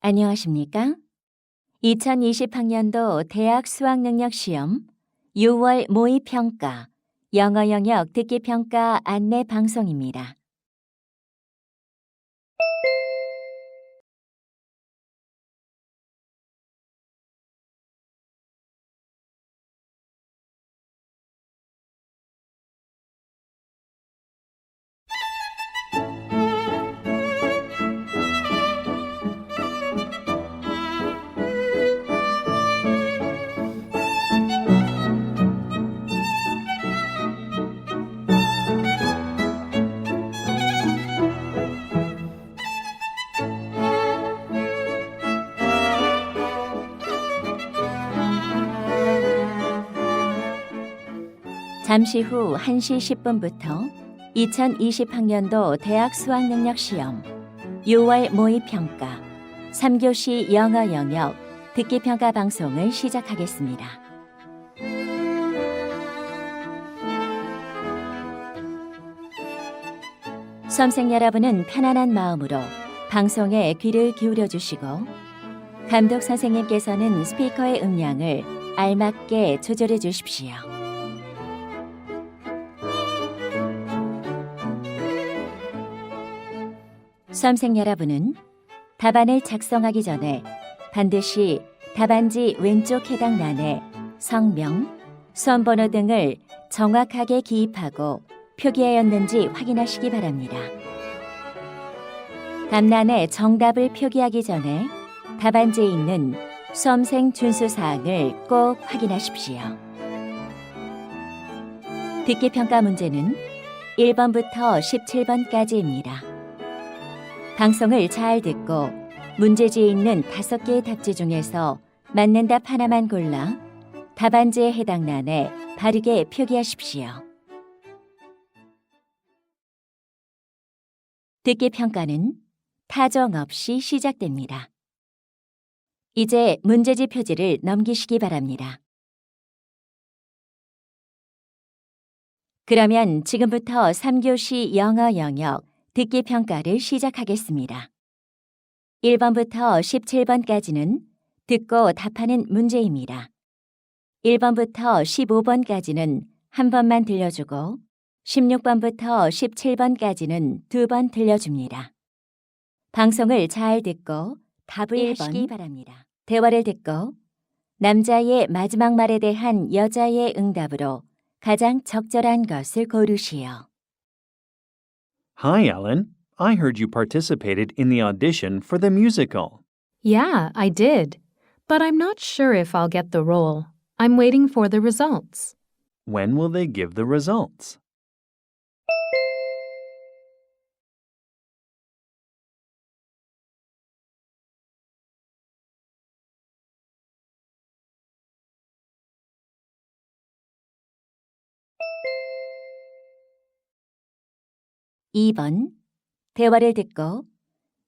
안녕하십니까? 2020학년도 대학 수학능력시험 6월 모의평가 영어 영역 듣기평가 안내 방송입니다. 잠시 후 1시 10분부터 2020학년도 대학 수학능력시험 6월 모의평가 3교시 영어 영역 듣기평가 방송을 시작하겠습니다. 수험생 여러분은 편안한 마음으로 방송에 귀를 기울여 주시고 감독 선생님께서는 스피커의 음량을 알맞게 조절해 주십시오. 수험생 여러분은 답안을 작성하기 전에 반드시 답안지 왼쪽 해당欄에 성명, 수험번호 등을 정확하게 기입하고 표기하였는지 확인하시기 바랍니다. 답란에 정답을 표기하기 전에 답안지에 있는 수험생 준수사항을 꼭 확인하십시오. 듣기평가 문제는 1번부터 17번까지입니다. 방송을 잘 듣고 문제지에 있는 5개의 답지 중에서 맞는 답 하나만 골라 답안지에 해당 란에 바르게 표기하십시오. 듣기 평가는 타정 없이 시작됩니다. 이제 문제지 표지를 넘기시기 바랍니다. 그러면 지금부터 3교시 영어 영역 듣기 평가를 시작하겠습니다. 1번부터 17번까지는 듣고 답하는 문제입니다. 1번부터 15번까지는 한 번만 들려주고 16번부터 17번까지는 2번 들려줍니다. 방송을 잘 듣고 답을 하시기 바랍니다. 대화를 듣고 남자의 마지막 말에 대한 여자의 응답으로 가장 적절한 것을 고르시오. Hi, Ellen. I heard you participated in the audition for the musical. Yeah, I did. But I'm not sure if I'll get the role. I'm waiting for the results. When will they give the results? (2번) 대화를 듣고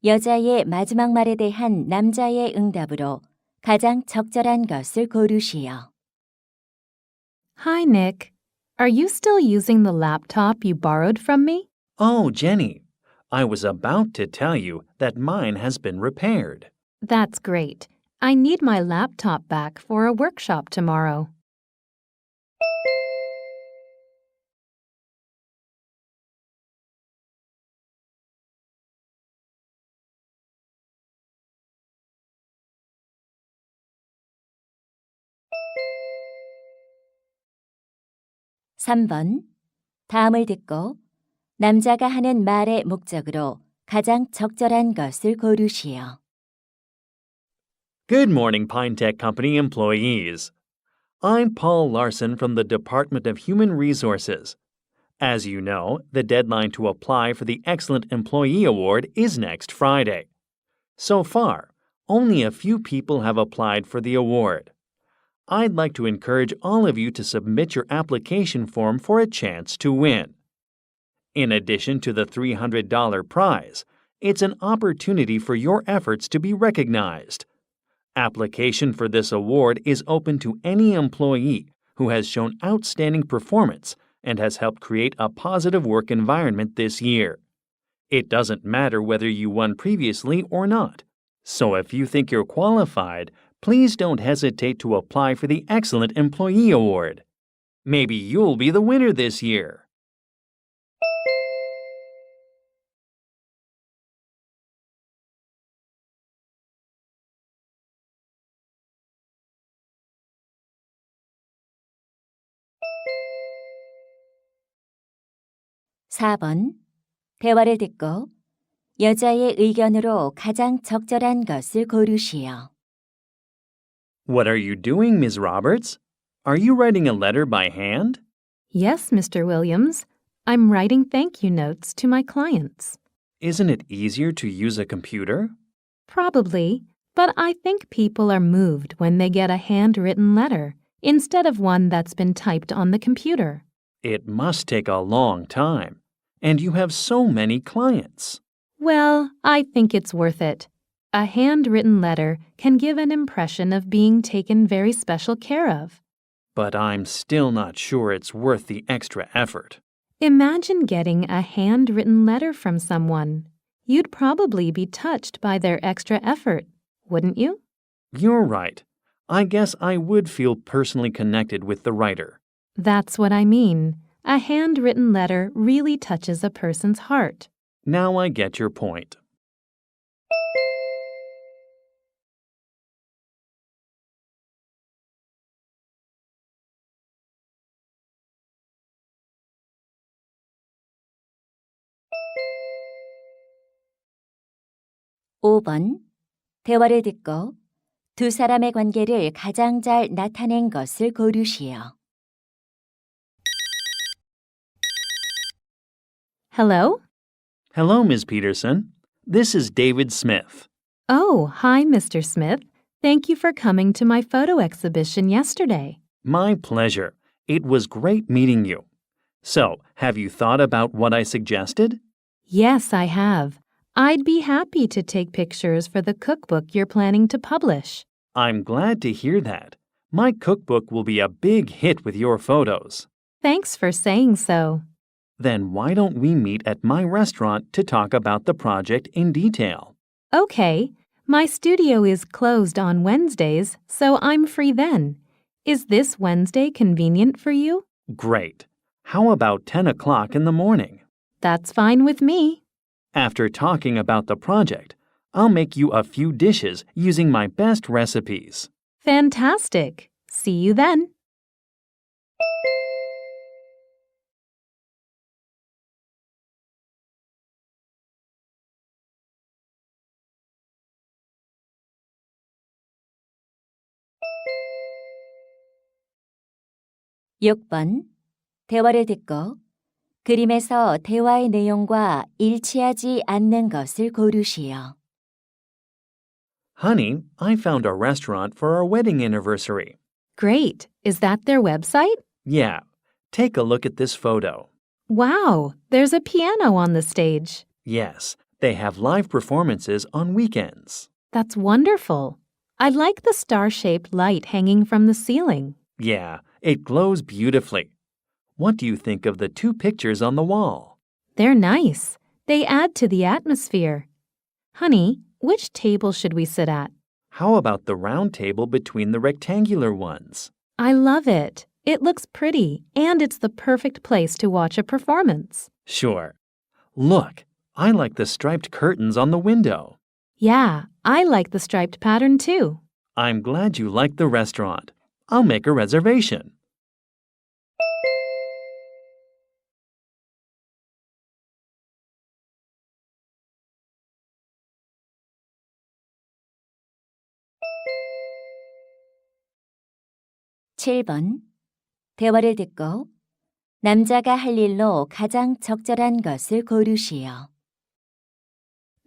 여자의 마지막 말에 대한 남자의 응답으로 가장 적절한 것을 고르시오. Hi, Nick. Are you still using the laptop you borrowed from me? Oh, Jenny. I was about to tell you that mine has been repaired. That's great. I need my laptop back for a workshop tomorrow. (3번) 다음을 듣고 남자가 하는 말의 목적으로 가장 적절한 것을 고르시오. Good morning, Pinetech Company employees. I'm Paul Larson from the Department of Human Resources. As you know, the deadline to apply for the Excellent Employee Award is next Friday. So far, only a few people have applied for the award. I'd like to encourage all of you to submit your application form for a chance to win. In addition to the $300 prize, it's an opportunity for your efforts to be recognized. Application for this award is open to any employee who has shown outstanding performance and has helped create a positive work environment this year. It doesn't matter whether you won previously or not. So if you think you're qualified, please don't hesitate to apply for the Excellent Employee Award. Maybe you'll be the winner this year. (4번) 대화를 듣고 여자의 의견으로 가장 적절한 것을 고르시오. What are you doing, Ms. Roberts? Are you writing a letter by hand? Yes, Mr. Williams. I'm writing thank you notes to my clients. Isn't it easier to use a computer? Probably, but I think people are moved when they get a handwritten letter instead of one that's been typed on the computer. It must take a long time. And you have so many clients. Well, I think it's worth it. A handwritten letter can give an impression of being taken very special care of. But I'm still not sure it's worth the extra effort. Imagine getting a handwritten letter from someone. You'd probably be touched by their extra effort, wouldn't you? You're right. I guess I would feel personally connected with the writer. That's what I mean. A handwritten letter really touches a person's heart. Now I get your point. (5번) 대화를 듣고 두 사람의 관계를 가장 잘 나타낸 것을 고르시오. Hello? Hello, Ms. Peterson. This is David Smith. Oh, hi, Mr. Smith. Thank you for coming to my photo exhibition yesterday. My pleasure. It was great meeting you. So, have you thought about what I suggested? Yes, I have. I'd be happy to take pictures for the cookbook you're planning to publish. I'm glad to hear that. My cookbook will be a big hit with your photos. Thanks for saying so. Then why don't we meet at my restaurant to talk about the project in detail? Okay. My studio is closed on Wednesdays, so I'm free then. Is this Wednesday convenient for you? Great. How about 10 o'clock in the morning? That's fine with me. After talking about the project, I'll make you a few dishes using my best recipes. Fantastic. See you then. (6번) 대화를 듣고 그림에서 대화의 내용과 일치하지 않는 것을 고르시오. Honey, I found a restaurant for our wedding anniversary. Great. Is that their website? Yeah. Take a look at this photo. Wow, there's a piano on the stage. Yes, they have live performances on weekends. That's wonderful. I like the star-shaped light hanging from the ceiling. Yeah, it glows beautifully. What do you think of the two pictures on the wall? They're nice. They add to the atmosphere. Honey, which table should we sit at? How about the round table between the rectangular ones? I love it. It looks pretty, and it's the perfect place to watch a performance. Sure. Look, I like the striped curtains on the window. Yeah, I like the striped pattern too. I'm glad you like the restaurant. I'll make a reservation. (7번) 대화를 듣고 남자가 할 일로 가장 적절한 것을 고르시오.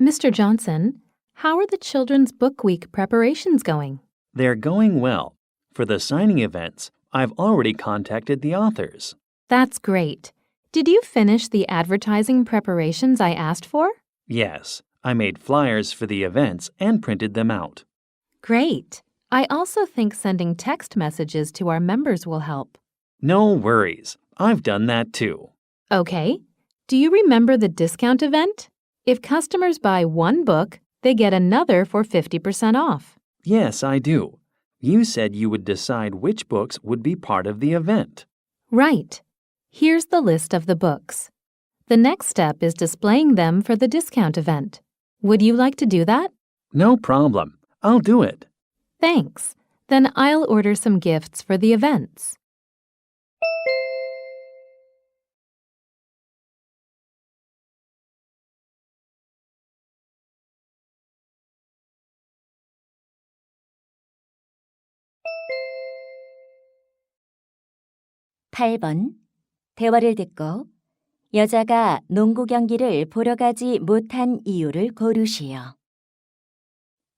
Mr. Johnson, how are the Children's Book Week preparations going? They're going well. For the signing events, I've already contacted the authors. That's great. Did you finish the advertising preparations I asked for? Yes, I made flyers for the events and printed them out. Great. I also think sending text messages to our members will help. No worries. I've done that too. Okay. Do you remember the discount event? If customers buy one book, They get another for 50% off. Yes, I do. You said you would decide which books would be part of the event. Right. Here's the list of the books. The next step is displaying them for the discount event. Would you like to do that? No problem. I'll do it. Thanks. Then I'll order some gifts for the events. (8번) 대화를 듣고 여자가 농구 경기를 보러 가지 못한 이유를 고르시오.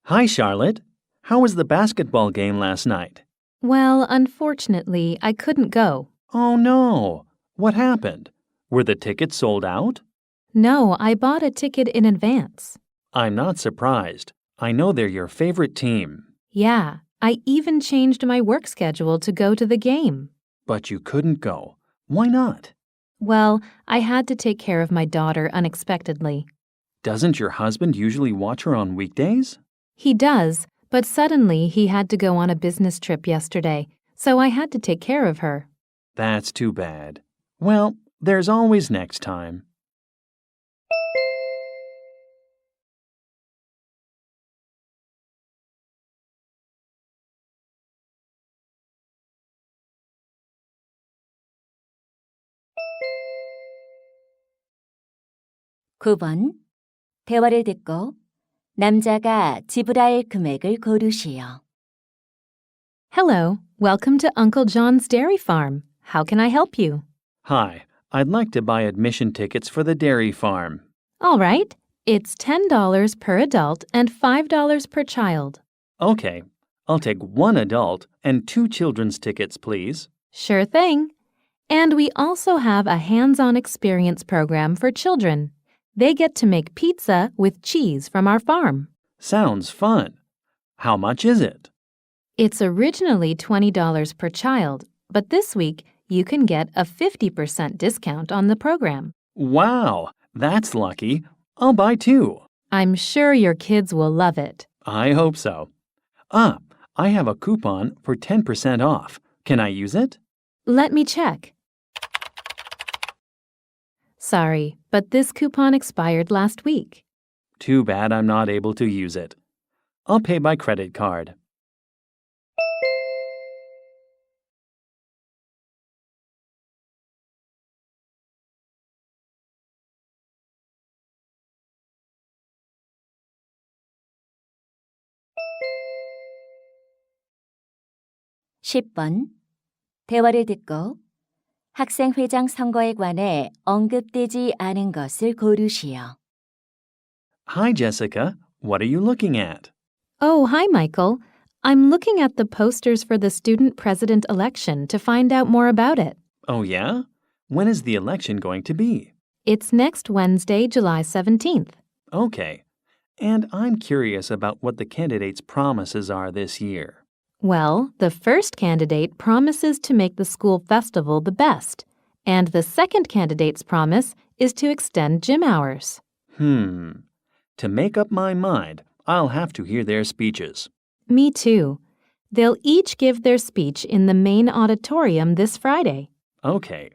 Hi, Charlotte. How was the basketball game last night? Well, unfortunately, I couldn't go. Oh, no. What happened? Were the tickets sold out? No, I bought a ticket in advance. I'm not surprised. I know they're your favorite team. Yeah, I even changed my work schedule to go to the game. But you couldn't go. Why not? Well, I had to take care of my daughter unexpectedly. Doesn't your husband usually watch her on weekdays? He does, but suddenly he had to go on a business trip yesterday, so I had to take care of her. That's too bad. Well, there's always next time. (9번) 대화를 듣고 남자가 지불할 금액을 고르시오. Hello, welcome to Uncle John's Dairy Farm. How can I help you? Hi, I'd like to buy admission tickets for the dairy farm. All right, it's $10 per adult and $5 per child. Okay, I'll take 1 adult and 2 children's tickets, please. Sure thing. And we also have a hands-on experience program for children. They get to make pizza with cheese from our farm. Sounds fun. How much is it? It's originally $20 per child, but this week you can get a 50% discount on the program. Wow, that's lucky. I'll buy 2. I'm sure your kids will love it. I hope so. I have a coupon for 10% off. Can I use it? Let me check. Sorry, but this coupon expired last week. Too bad I'm not able to use it. I'll pay by credit card. (10번) 대화를 듣고 학생회장 선거에 관해 언급되지 않은 것을 고르시오. Hi, Jessica. What are you looking at? Oh, hi, Michael. I'm looking at the posters for the student president election to find out more about it. Oh, yeah? When is the election going to be? It's next Wednesday, July 17th. Okay. And I'm curious about what the candidates' promises are this year. Well, the first candidate promises to make the school festival the best, and the second candidate's promise is to extend gym hours. To make up my mind, I'll have to hear their speeches. Me too. They'll each give their speech in the main auditorium this Friday. Okay.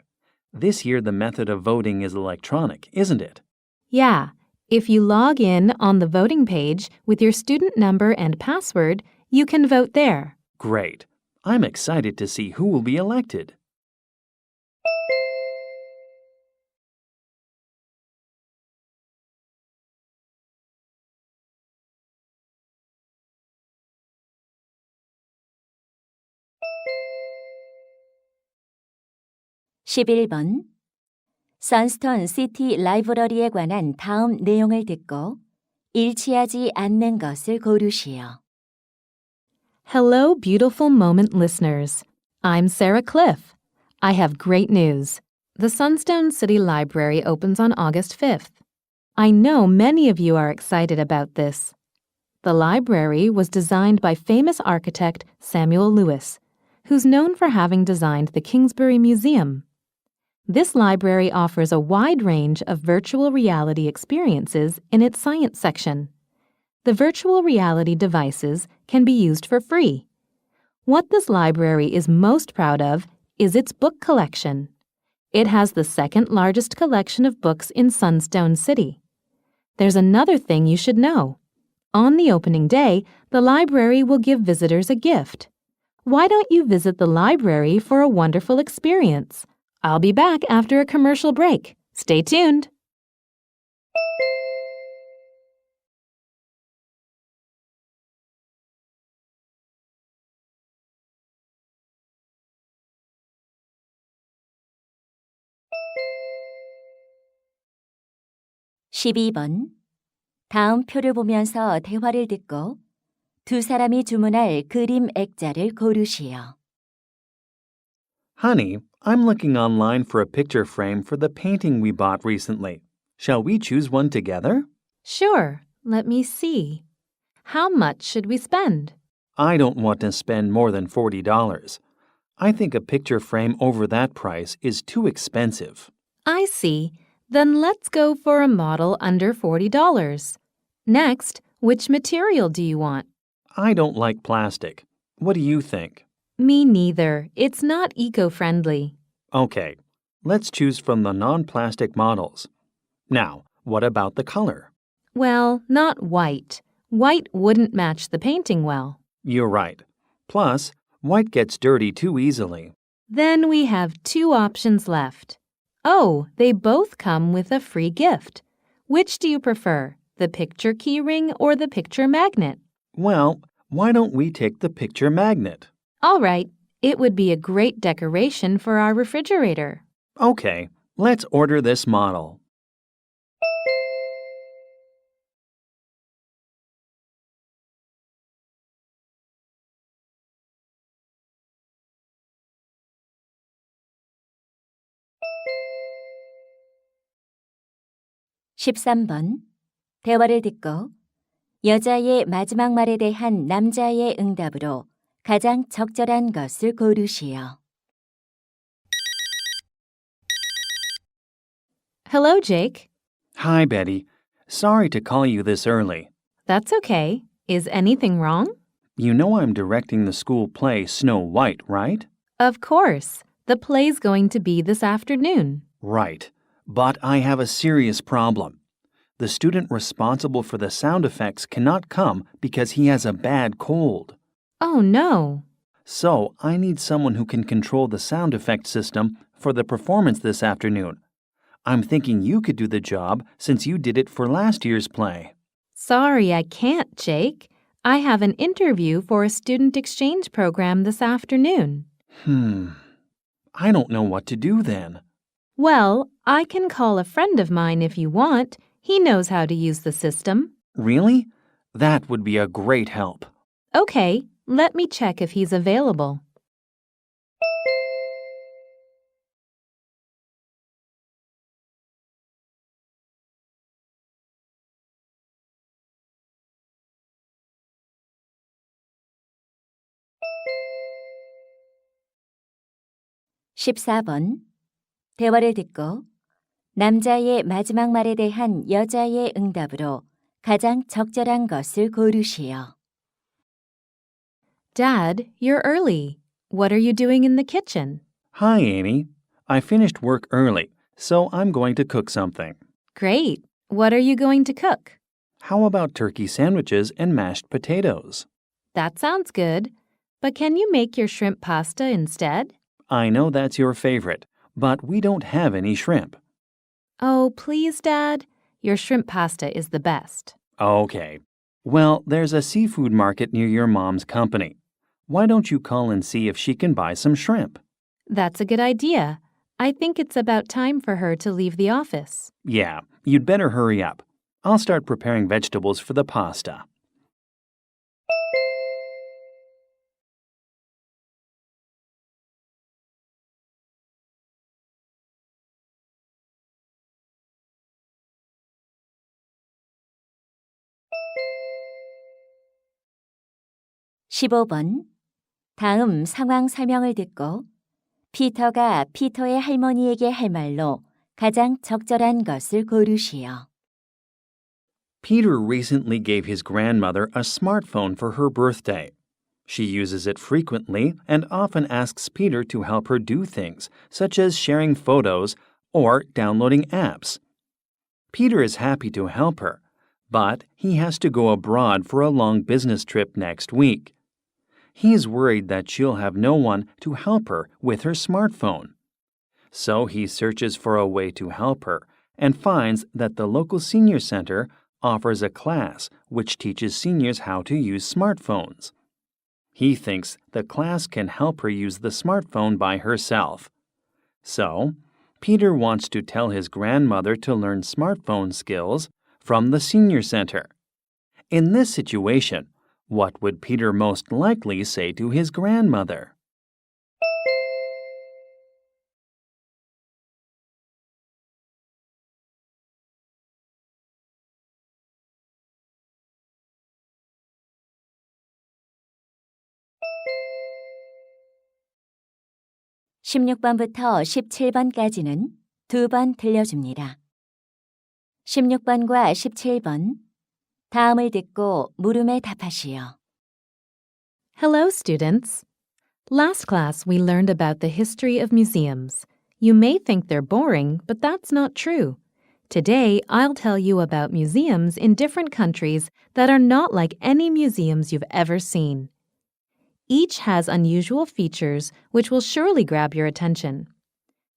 This year the method of voting is electronic, isn't it? Yeah. If you log in on the voting page with your student number and password, you can vote there. Great. I'm excited to see who will be elected. (11번) 선스톤 시티 라이브러리에 관한 다음 내용을 듣고 일치하지 않는 것을 고르시오. Hello, beautiful moment listeners. I'm Sarah Cliff. I have great news. The Sunstone City Library opens on August 5th. I know many of you are excited about this. The library was designed by famous architect Samuel Lewis, who's known for having designed the Kingsbury Museum. This library offers a wide range of virtual reality experiences in its science section. The virtual reality devices can be used for free. What this library is most proud of is its book collection. It has the second largest collection of books in Sunstone City. There's another thing you should know. On the opening day, the library will give visitors a gift. Why don't you visit the library for a wonderful experience? I'll be back after a commercial break. Stay tuned. (12번) 다음 표를 보면서 대화를 듣고 두 사람이 주문할 그림 액자를 고르시오. Honey, I'm looking online for a picture frame for the painting we bought recently. Shall we choose one together? Sure, let me see. How much should we spend? I don't want to spend more than $40. I think a picture frame over that price is too expensive. I see. Then let's go for a model under $40. Next, which material do you want? I don't like plastic. What do you think? Me neither. It's not eco-friendly. Okay, let's choose from the non-plastic models. Now, what about the color? Well, not white. White wouldn't match the painting well. You're right. Plus, white gets dirty too easily. Then we have two options left. Oh, they both come with a free gift. Which do you prefer, the picture keyring or the picture magnet? Well, why don't we take the picture magnet? All right, it would be a great decoration for our refrigerator. Okay, let's order this model. (13번) 대화를 듣고 여자의 마지막 말에 대한 남자의 응답으로 가장 적절한 것을 고르시오. Hello, Jake. Hi, Betty. Sorry to call you this early. That's okay. Is anything wrong? You know I'm directing the school play Snow White, right? Of course. The play's going to be this afternoon. Right. But I have a serious problem. The student responsible for the sound effects cannot come because he has a bad cold. Oh, no. So I need someone who can control the sound effect system for the performance this afternoon. I'm thinking you could do the job since you did it for last year's play. Sorry, I can't, Jake. I have an interview for a student exchange program this afternoon. I don't know what to do then. Well, I can call a friend of mine if you want. He knows how to use the system. Really? That would be a great help. Okay, let me check if he's available. (14번) 대화를 듣고 남자의 마지막 말에 대한 여자의 응답으로 가장 적절한 것을 고르시오. Dad, you're early. What are you doing in the kitchen? Hi, Amy. I finished work early, so I'm going to cook something. Great. What are you going to cook? How about turkey sandwiches and mashed potatoes? That sounds good. But can you make your shrimp pasta instead? I know that's your favorite, but we don't have any shrimp. Oh, please, Dad. Your shrimp pasta is the best. Okay. Well, there's a seafood market near your mom's company. Why don't you call and see if she can buy some shrimp? That's a good idea. I think it's about time for her to leave the office. Yeah, you'd better hurry up. I'll start preparing vegetables for the pasta. (15번) 다음 상황 설명을 듣고 피터가 피터의 할머니에게 할 말로 가장 적절한 것을 고르시오. Peter recently gave his grandmother a smartphone for her birthday. She uses it frequently and often asks Peter to help her do things, such as sharing photos or downloading apps. Peter is happy to help her, but he has to go abroad for a long business trip next week. He is worried that she'll have no one to help her with her smartphone. So he searches for a way to help her and finds that the local senior center offers a class which teaches seniors how to use smartphones. He thinks the class can help her use the smartphone by herself. So, Peter wants to tell his grandmother to learn smartphone skills from the senior center. In this situation, what would Peter most likely say to his grandmother? (16번부터 17번까지는 2번 들려줍니다. 16번과 17번 다음을 듣고 물음에 답하시오. Hello, students. Last class, we learned about the history of museums. You may think they're boring, but that's not true. Today, I'll tell you about museums in different countries that are not like any museums you've ever seen. Each has unusual features which will surely grab your attention.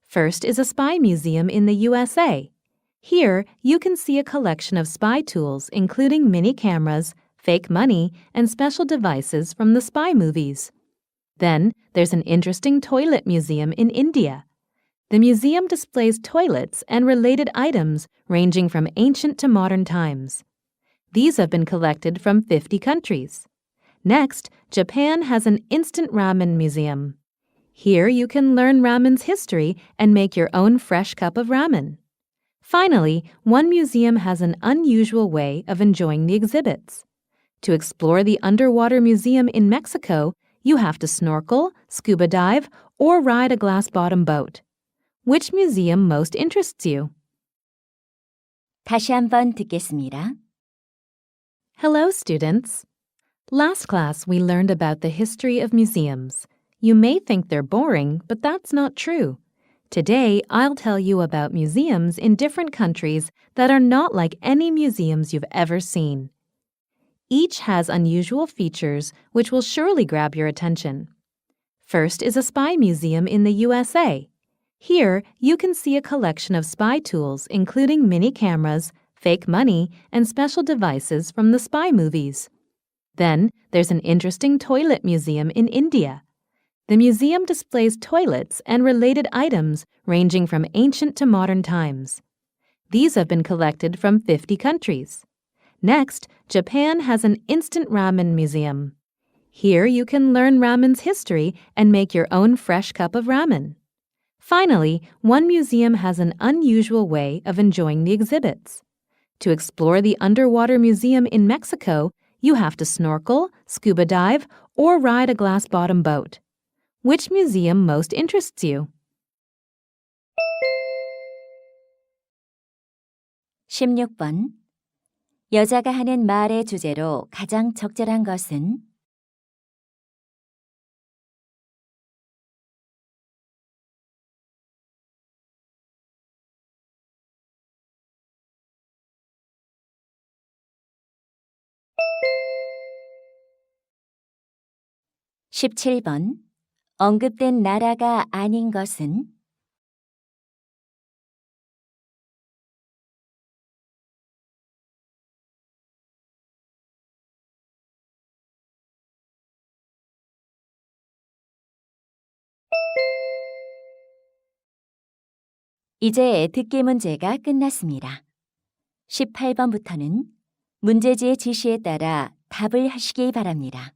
First is a spy museum in the USA. Here, you can see a collection of spy tools, including mini cameras, fake money, and special devices from the spy movies. Then, there's an interesting toilet museum in India. The museum displays toilets and related items ranging from ancient to modern times. These have been collected from 50 countries. Next, Japan has an instant ramen museum. Here you can learn ramen's history and make your own fresh cup of ramen. Finally, one museum has an unusual way of enjoying the exhibits. To explore the underwater museum in Mexico, you have to snorkel, scuba dive, or ride a glass-bottom boat. Which museum most interests you? 다시 한번 듣겠습니다. Hello, students. Last class, we learned about the history of museums. You may think they're boring, but that's not true. Today, I'll tell you about museums in different countries that are not like any museums you've ever seen. Each has unusual features which will surely grab your attention. First is a spy museum in the USA. Here, you can see a collection of spy tools, including mini cameras, fake money, and special devices from the spy movies. Then, there's an interesting toilet museum in India. The museum displays toilets and related items ranging from ancient to modern times. These have been collected from 50 countries. Next, Japan has an instant ramen museum. Here you can learn ramen's history and make your own fresh cup of ramen. Finally, one museum has an unusual way of enjoying the exhibits. To explore the underwater museum in Mexico, you have to snorkel, scuba dive, or ride a glass-bottom boat. Which museum most interests you? 16번 여자가 하는 말의 주제로 가장 적절한 것은? (17번) 언급된 나라가 아닌 것은? 이제 듣기 문제가 끝났습니다. 18번부터는 문제지의 지시에 따라 답을 하시기 바랍니다.